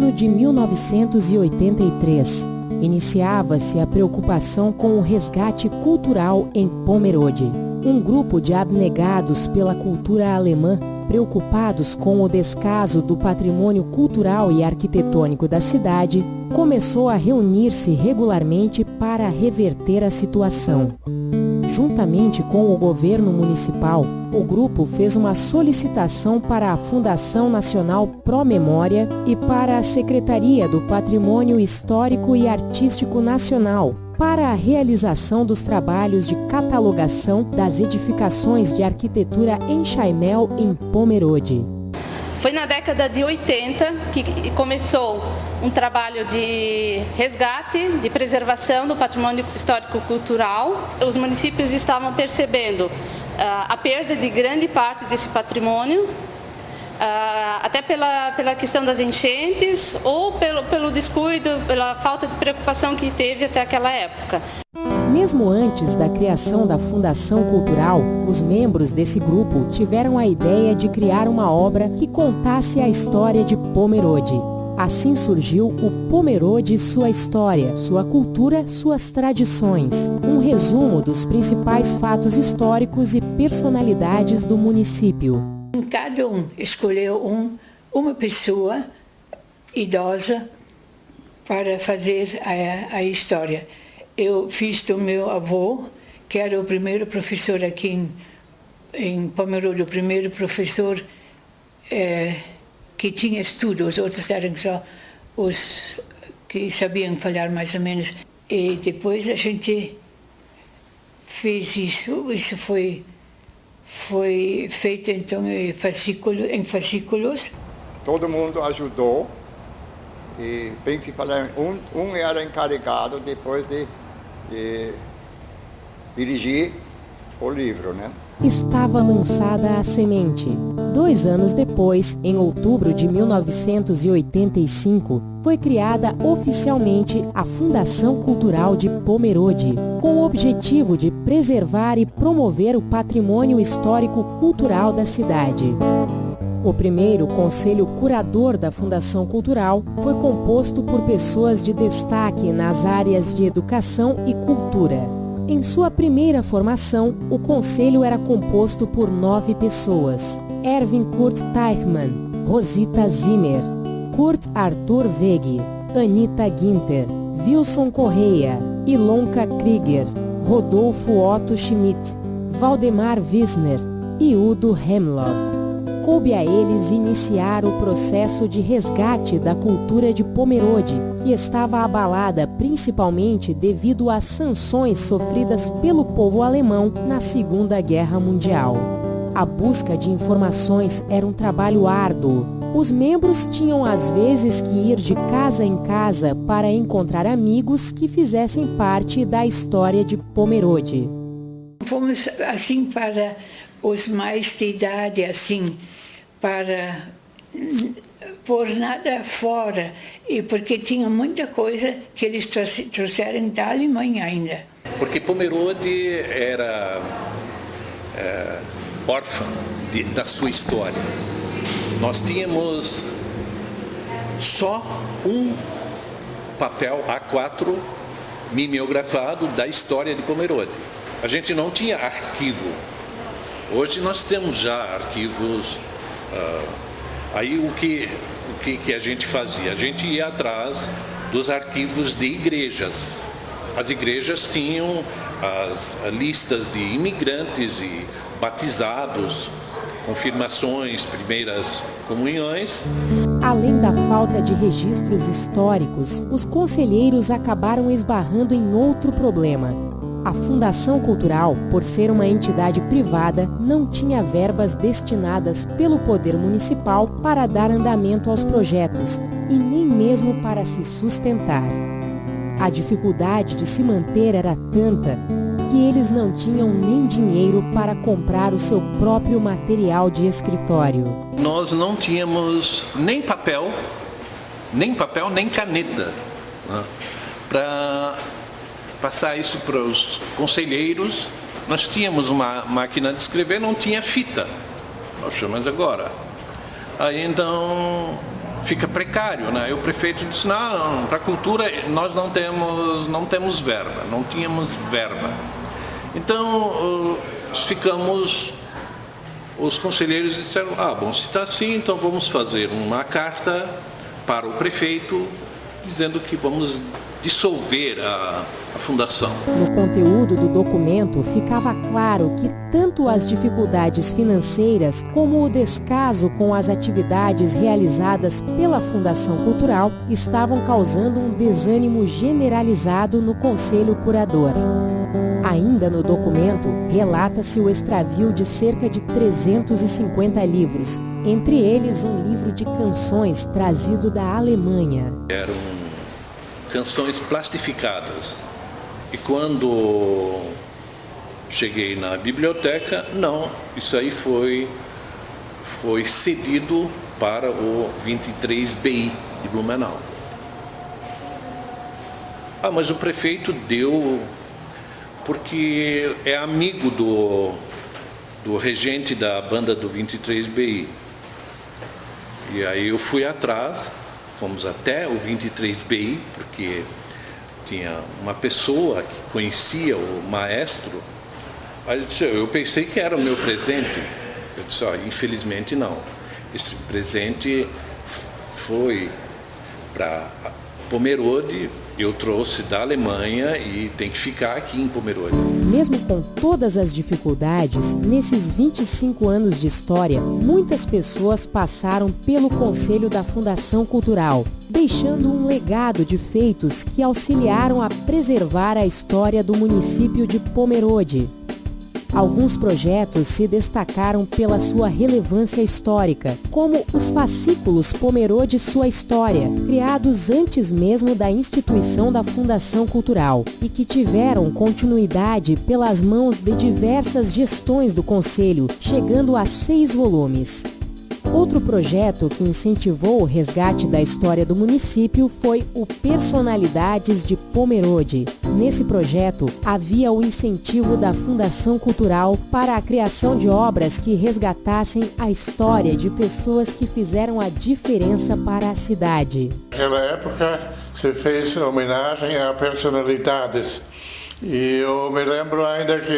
Ano de 1983. Iniciava-se a preocupação com o resgate cultural em Pomerode. Um grupo de abnegados pela cultura alemã, preocupados com o descaso do patrimônio cultural e arquitetônico da cidade, começou a reunir-se regularmente para reverter a situação. Juntamente com o governo municipal, o grupo fez uma solicitação para a Fundação Nacional Pro Memória e para a Secretaria do Patrimônio Histórico e Artístico Nacional para a realização dos trabalhos de catalogação das edificações de arquitetura em Chaimel, em Pomerode. Foi na década de 80 que começou um trabalho de resgate, de preservação do patrimônio histórico-cultural. Os municípios estavam percebendo a perda de grande parte desse patrimônio, até pela questão das enchentes ou pelo descuido, pela falta de preocupação que teve até aquela época. Mesmo antes da criação da Fundação Cultural, os membros desse grupo tiveram a ideia de criar uma obra que contasse a história de Pomerode. Assim surgiu o Pomerode Sua História, Sua Cultura, Suas Tradições. Um resumo dos principais fatos históricos e personalidades do município. Cada um escolheu uma pessoa idosa para fazer a história. Eu fiz do meu avô, que era o primeiro professor aqui em Pomerode, o primeiro professor que tinha estudo, os outros eram só os que sabiam falar mais ou menos. E depois a gente fez isso foi feito então em fascículos. Todo mundo ajudou e principalmente um era encarregado depois de dirigir o livro, né? Estava lançada a semente. 2 anos depois, em outubro de 1985, foi criada oficialmente a Fundação Cultural de Pomerode, com o objetivo de preservar e promover o patrimônio histórico-cultural da cidade. O primeiro conselho curador da Fundação Cultural foi composto por pessoas de destaque nas áreas de educação e cultura. Em sua primeira formação, o conselho era composto por 9 pessoas: Erwin Kurt Teichmann, Rosita Zimmer, Kurt Arthur Wegg, Anita Ginter, Wilson Correia, Ilonka Krieger, Rodolfo Otto Schmidt, Valdemar Wisner e Udo Hemloff. Coube a eles iniciar o processo de resgate da cultura de Pomerode, que estava abalada principalmente devido às sanções sofridas pelo povo alemão na Segunda Guerra Mundial. A busca de informações era um trabalho árduo. Os membros tinham às vezes que ir de casa em casa para encontrar amigos que fizessem parte da história de Pomerode. Fomos assim para os mais de idade, assim, para pôr nada fora, e porque tinha muita coisa que eles trouxeram da Alemanha ainda. Porque Pomerode era órfã da sua história. Nós tínhamos só um papel A4 mimeografado da história de Pomerode. A gente não tinha arquivo. Hoje nós temos já arquivos. Aí o que a gente fazia? A gente ia atrás dos arquivos de igrejas. As igrejas tinham as listas de imigrantes e batizados, confirmações, primeiras comunhões. Além da falta de registros históricos, os conselheiros acabaram esbarrando em outro problema. A Fundação Cultural, por ser uma entidade privada, não tinha verbas destinadas pelo poder municipal para dar andamento aos projetos e nem mesmo para se sustentar. A dificuldade de se manter era tanta que eles não tinham nem dinheiro para comprar o seu próprio material de escritório. Nós não tínhamos nem papel, nem caneta, né, para passar isso para os conselheiros. Nós tínhamos uma máquina de escrever, não tinha fita. Poxa, mas agora? Aí então fica precário, né? E o prefeito disse, não, para a cultura nós não temos verba, não tínhamos verba. Então, os conselheiros disseram, bom, se está assim, então vamos fazer uma carta para o prefeito dizendo que vamos dissolver a fundação. No conteúdo do documento ficava claro que tanto as dificuldades financeiras como o descaso com as atividades realizadas pela Fundação Cultural estavam causando um desânimo generalizado no Conselho Curador. Ainda no documento, relata-se o extravio de cerca de 350 livros, entre eles um livro de canções trazido da Alemanha. Eram canções plastificadas. E quando cheguei na biblioteca, não, isso aí foi cedido para o 23BI de Blumenau. Mas o prefeito deu, porque é amigo do regente da banda do 23BI. E aí eu fui atrás, fomos até o 23BI, porque tinha uma pessoa que conhecia o maestro. Aí ele disse, eu pensei que era o meu presente. Eu disse, infelizmente não. Esse presente foi para Pomerode, eu trouxe da Alemanha e tem que ficar aqui em Pomerode. Mesmo com todas as dificuldades, nesses 25 anos de história, muitas pessoas passaram pelo Conselho da Fundação Cultural, deixando um legado de feitos que auxiliaram a preservar a história do município de Pomerode. Alguns projetos se destacaram pela sua relevância histórica, como os fascículos Pomerode Sua História, criados antes mesmo da instituição da Fundação Cultural e que tiveram continuidade pelas mãos de diversas gestões do Conselho, chegando a 6 volumes. Outro projeto que incentivou o resgate da história do município foi o Personalidades de Pomerode. Nesse projeto, havia o incentivo da Fundação Cultural para a criação de obras que resgatassem a história de pessoas que fizeram a diferença para a cidade. Naquela época, se fez homenagem a personalidades. E eu me lembro ainda que